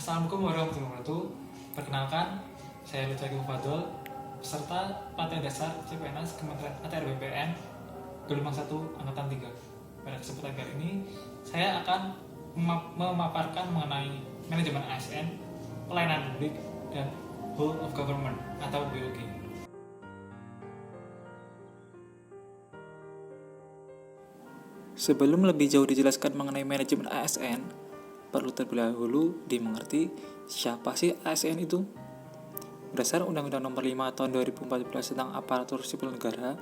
Assalamualaikum warahmatullahi wabarakatuh. Perkenalkan, saya Lutfi Fadol, peserta Pelatihan Dasar CPNS Kementerian ATR BPN Gelombang 1 Angkatan 3. Pada kesempatan kali ini, saya akan memaparkan mengenai manajemen ASN, pelayanan publik, dan whole of government atau BOG. Sebelum lebih jauh dijelaskan mengenai manajemen ASN, perlu terlebih dahulu dimengerti siapa sih ASN itu. Berdasar Undang-Undang Nomor 5 Tahun 2014 tentang Aparatur Sipil Negara,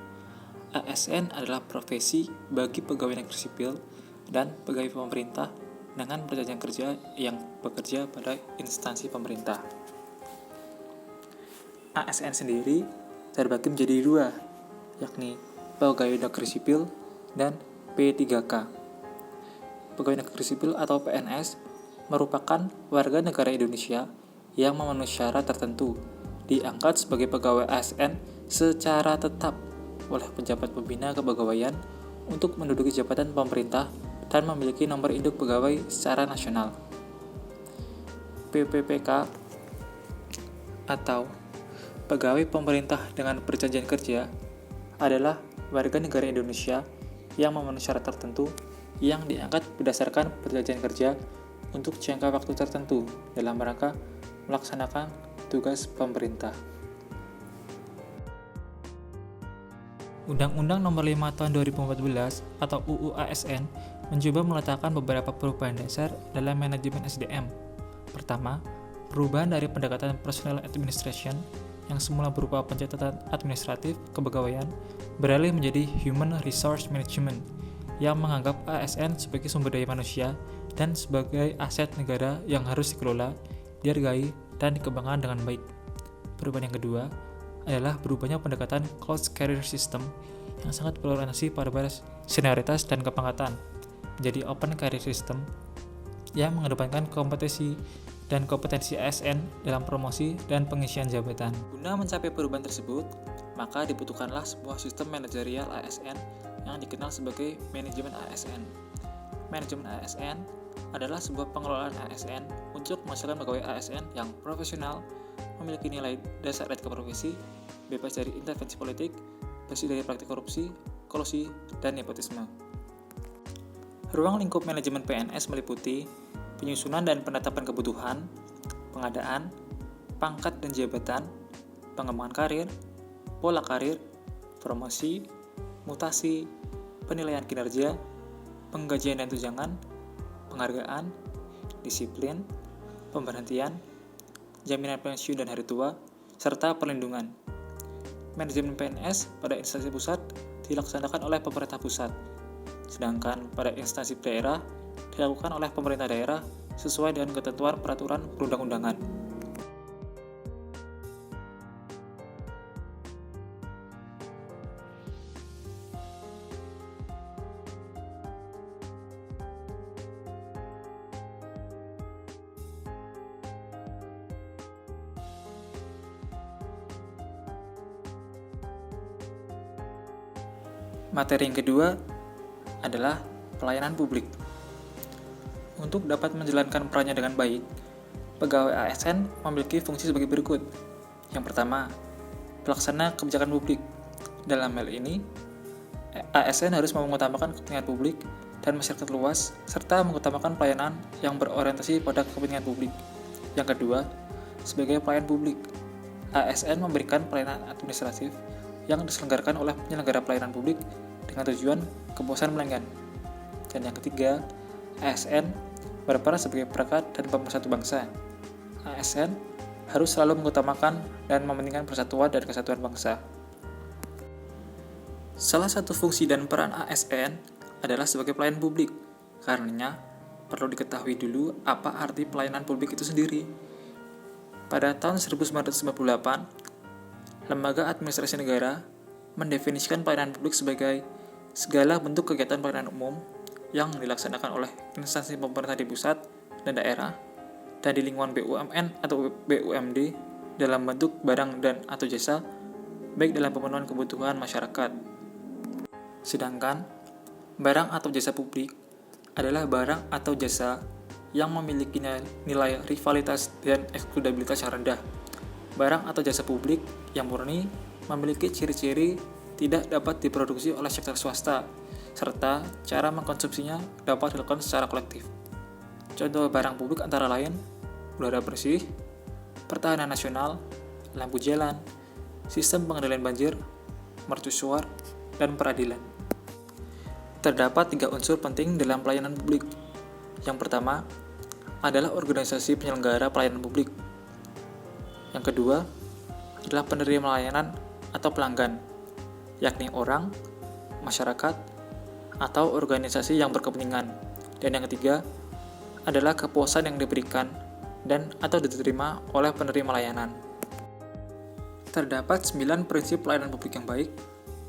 ASN adalah profesi bagi pegawai negeri sipil dan pegawai pemerintah dengan perjanjian kerja yang bekerja pada instansi pemerintah. ASN sendiri terbagi menjadi dua, yakni pegawai negeri sipil dan P3K. Pegawai negeri sipil atau PNS merupakan warga negara Indonesia yang memenuhi syarat tertentu diangkat sebagai pegawai ASN secara tetap oleh pejabat pembina kepegawaian untuk menduduki jabatan pemerintah dan memiliki nomor induk pegawai secara nasional. PPPK atau pegawai pemerintah dengan perjanjian kerja adalah warga negara Indonesia yang memenuhi syarat tertentu yang diangkat berdasarkan perjanjian kerja untuk jangka waktu tertentu dalam rangka melaksanakan tugas pemerintah. Undang-Undang Nomor 5 Tahun 2014 atau UU ASN mencoba meletakkan beberapa perubahan dasar dalam manajemen SDM. Pertama, perubahan dari pendekatan personal administration yang semula berupa pencatatan administratif kepegawaian beralih menjadi human resource management yang menganggap ASN sebagai sumber daya manusia dan sebagai aset negara yang harus dikelola, dihargai, dan dikembangkan dengan baik. Perubahan yang kedua adalah berubahnya pendekatan closed career system yang sangat berorientasi pada senioritas dan kepangkatan menjadi open career system yang mengedepankan kompetensi ASN dalam promosi dan pengisian jabatan. Guna mencapai perubahan tersebut, maka dibutuhkanlah sebuah sistem manajerial ASN yang dikenal sebagai manajemen ASN. Manajemen ASN adalah sebuah pengelolaan ASN untuk menghasilkan pegawai ASN yang profesional, memiliki nilai dasar etika profesi, bebas dari intervensi politik, bersih dari praktik korupsi, kolusi, dan nepotisme. Ruang lingkup manajemen PNS meliputi penyusunan dan penetapan kebutuhan, pengadaan, pangkat dan jabatan, pengembangan karir, pola karir, promosi, mutasi, penilaian kinerja, penggajian dan tunjangan, penghargaan, disiplin, pemberhentian, jaminan pensiun dan hari tua, serta perlindungan. Manajemen PNS pada instansi pusat dilaksanakan oleh pemerintah pusat, sedangkan pada instansi daerah dilakukan oleh pemerintah daerah sesuai dengan ketentuan peraturan perundang-undangan. Materi yang kedua adalah pelayanan publik. Untuk dapat menjalankan perannya dengan baik, pegawai ASN memiliki fungsi sebagai berikut. Yang pertama, pelaksana kebijakan publik. Dalam hal ini, ASN harus mengutamakan kepentingan publik dan masyarakat luas, serta mengutamakan pelayanan yang berorientasi pada kepentingan publik. Yang kedua, sebagai pelayan publik, ASN memberikan pelayanan administratif yang diselenggarakan oleh penyelenggara pelayanan publik dengan tujuan kepuasan pelanggan. Dan yang ketiga, ASN berperan sebagai perekat dan pemersatu bangsa. ASN harus selalu mengutamakan dan mementingkan persatuan dan kesatuan bangsa. Salah satu fungsi dan peran ASN adalah sebagai pelayan publik. Karenanya, perlu diketahui dulu apa arti pelayanan publik itu sendiri. Pada tahun 1998, Lembaga Administrasi Negara mendefinisikan pelayanan publik sebagai segala bentuk kegiatan pelayanan umum yang dilaksanakan oleh instansi pemerintah di pusat dan daerah dan di lingkungan BUMN atau BUMD dalam bentuk barang dan atau jasa, baik dalam pemenuhan kebutuhan masyarakat. Sedangkan barang atau jasa publik adalah barang atau jasa yang memiliki nilai rivalitas dan eksklusivitas yang rendah. Barang atau jasa publik yang murni memiliki ciri-ciri tidak dapat diproduksi oleh sektor swasta, serta cara mengkonsumsinya dapat dilakukan secara kolektif. Contoh barang publik antara lain udara bersih, pertahanan nasional, lampu jalan, sistem pengendalian banjir, mercusuar, dan peradilan. Terdapat 3 unsur penting dalam pelayanan publik. Yang pertama adalah organisasi penyelenggara pelayanan publik. Yang kedua adalah penerima layanan atau pelanggan, yakni orang, masyarakat, atau organisasi yang berkepentingan. Dan yang ketiga adalah kepuasan yang diberikan dan atau diterima oleh penerima layanan. Terdapat 9 prinsip pelayanan publik yang baik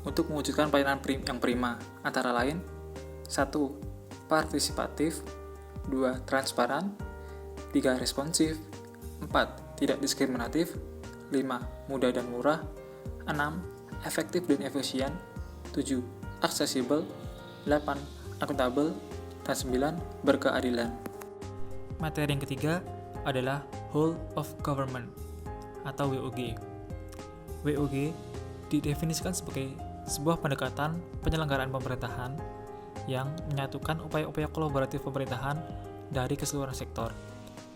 untuk mewujudkan pelayanan yang prima, antara lain 1. Partisipatif, 2. Transparan, 3. Responsif, 4. Tidak diskriminatif, 5. Mudah dan murah, 6. Efektif dan efisien, 7. Aksesibel, 8. Akuntabel, dan 9. Berkeadilan. Materi yang ketiga adalah Whole of Government atau WOG. WOG didefinisikan sebagai sebuah pendekatan penyelenggaraan pemerintahan yang menyatukan upaya-upaya kolaboratif pemerintahan dari keseluruhan sektor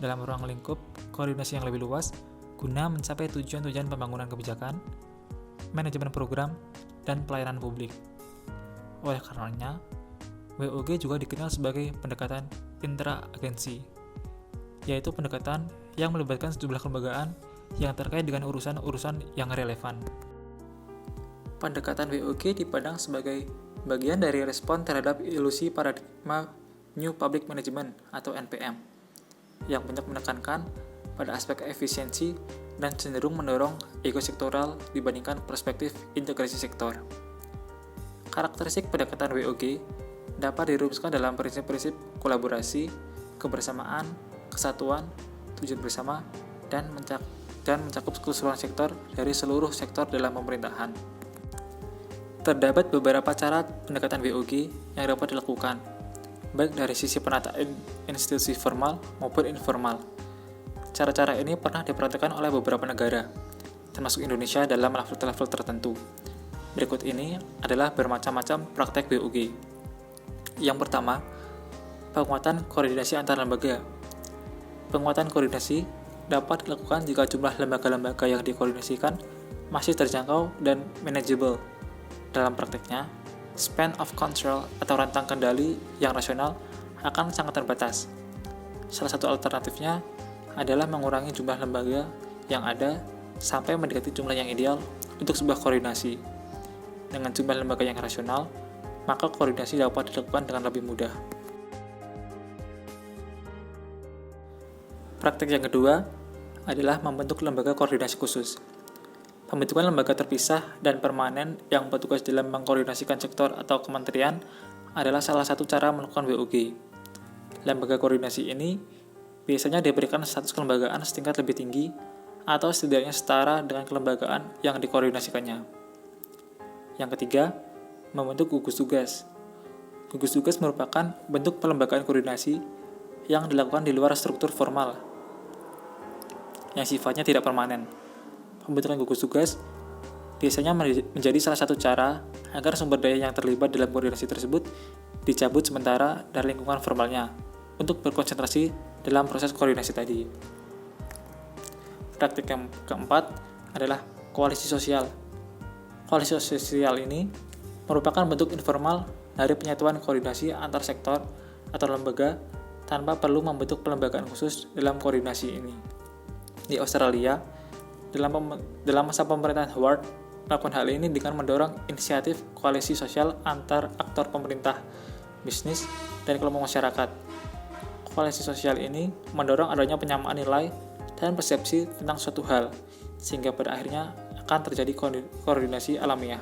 dalam ruang lingkup koordinasi yang lebih luas guna mencapai tujuan-tujuan pembangunan kebijakan, manajemen program, dan pelayanan publik. Oleh karenanya, WOG juga dikenal sebagai pendekatan intra-agensi, yaitu pendekatan yang melibatkan sejumlah kelembagaan yang terkait dengan urusan-urusan yang relevan. Pendekatan WOG dipandang sebagai bagian dari respon terhadap ilusi paradigma New Public Management atau NPM yang banyak menekankan pada aspek efisiensi dan cenderung mendorong ego sektoral dibandingkan perspektif integrasi sektor. Karakteristik pendekatan WOG dapat dirumuskan dalam prinsip-prinsip kolaborasi, kebersamaan, kesatuan, tujuan bersama, dan mencakup keseluruhan sektor dari seluruh sektor dalam pemerintahan. Terdapat beberapa cara pendekatan WOG yang dapat dilakukan, baik dari sisi penataan institusi formal maupun informal. Cara-cara ini pernah diperhatikan oleh beberapa negara, termasuk Indonesia dalam level-level tertentu. Berikut ini adalah bermacam-macam praktek WOG. Yang pertama, penguatan koordinasi antar lembaga. Penguatan koordinasi dapat dilakukan jika jumlah lembaga-lembaga yang dikoordinasikan masih terjangkau dan manageable. Dalam prakteknya, span of control atau rentang kendali yang rasional akan sangat terbatas. Salah satu alternatifnya adalah mengurangi jumlah lembaga yang ada sampai mendekati jumlah yang ideal untuk sebuah koordinasi. Dengan jumlah lembaga yang rasional, maka koordinasi dapat dilakukan dengan lebih mudah. Praktek yang kedua adalah membentuk lembaga koordinasi khusus. Pembentukan lembaga terpisah dan permanen yang bertugas dalam mengkoordinasikan sektor atau kementerian adalah salah satu cara melakukan WOG. Lembaga koordinasi ini biasanya diberikan status kelembagaan setingkat lebih tinggi atau setidaknya setara dengan kelembagaan yang dikoordinasikannya. Yang ketiga, membentuk gugus tugas. Gugus tugas merupakan bentuk pelembagaan koordinasi yang dilakukan di luar struktur formal, yang sifatnya tidak permanen. Pembentukan gugus tugas biasanya menjadi salah satu cara agar sumber daya yang terlibat dalam koordinasi tersebut dicabut sementara dari lingkungan formalnya untuk berkonsentrasi dalam proses koordinasi tadi. Praktik yang keempat adalah koalisi sosial. Koalisi sosial ini merupakan bentuk informal dari penyatuan koordinasi antar sektor atau lembaga tanpa perlu membentuk pelembagaan khusus dalam koordinasi ini. Di Australia, dalam masa pemerintahan Howard, melakukan hal ini dengan mendorong inisiatif koalisi sosial antar aktor pemerintah, bisnis, dan kelompok masyarakat. Koalisi sosial ini mendorong adanya penyamaan nilai dan persepsi tentang suatu hal, sehingga pada akhirnya akan terjadi koordinasi alamiah.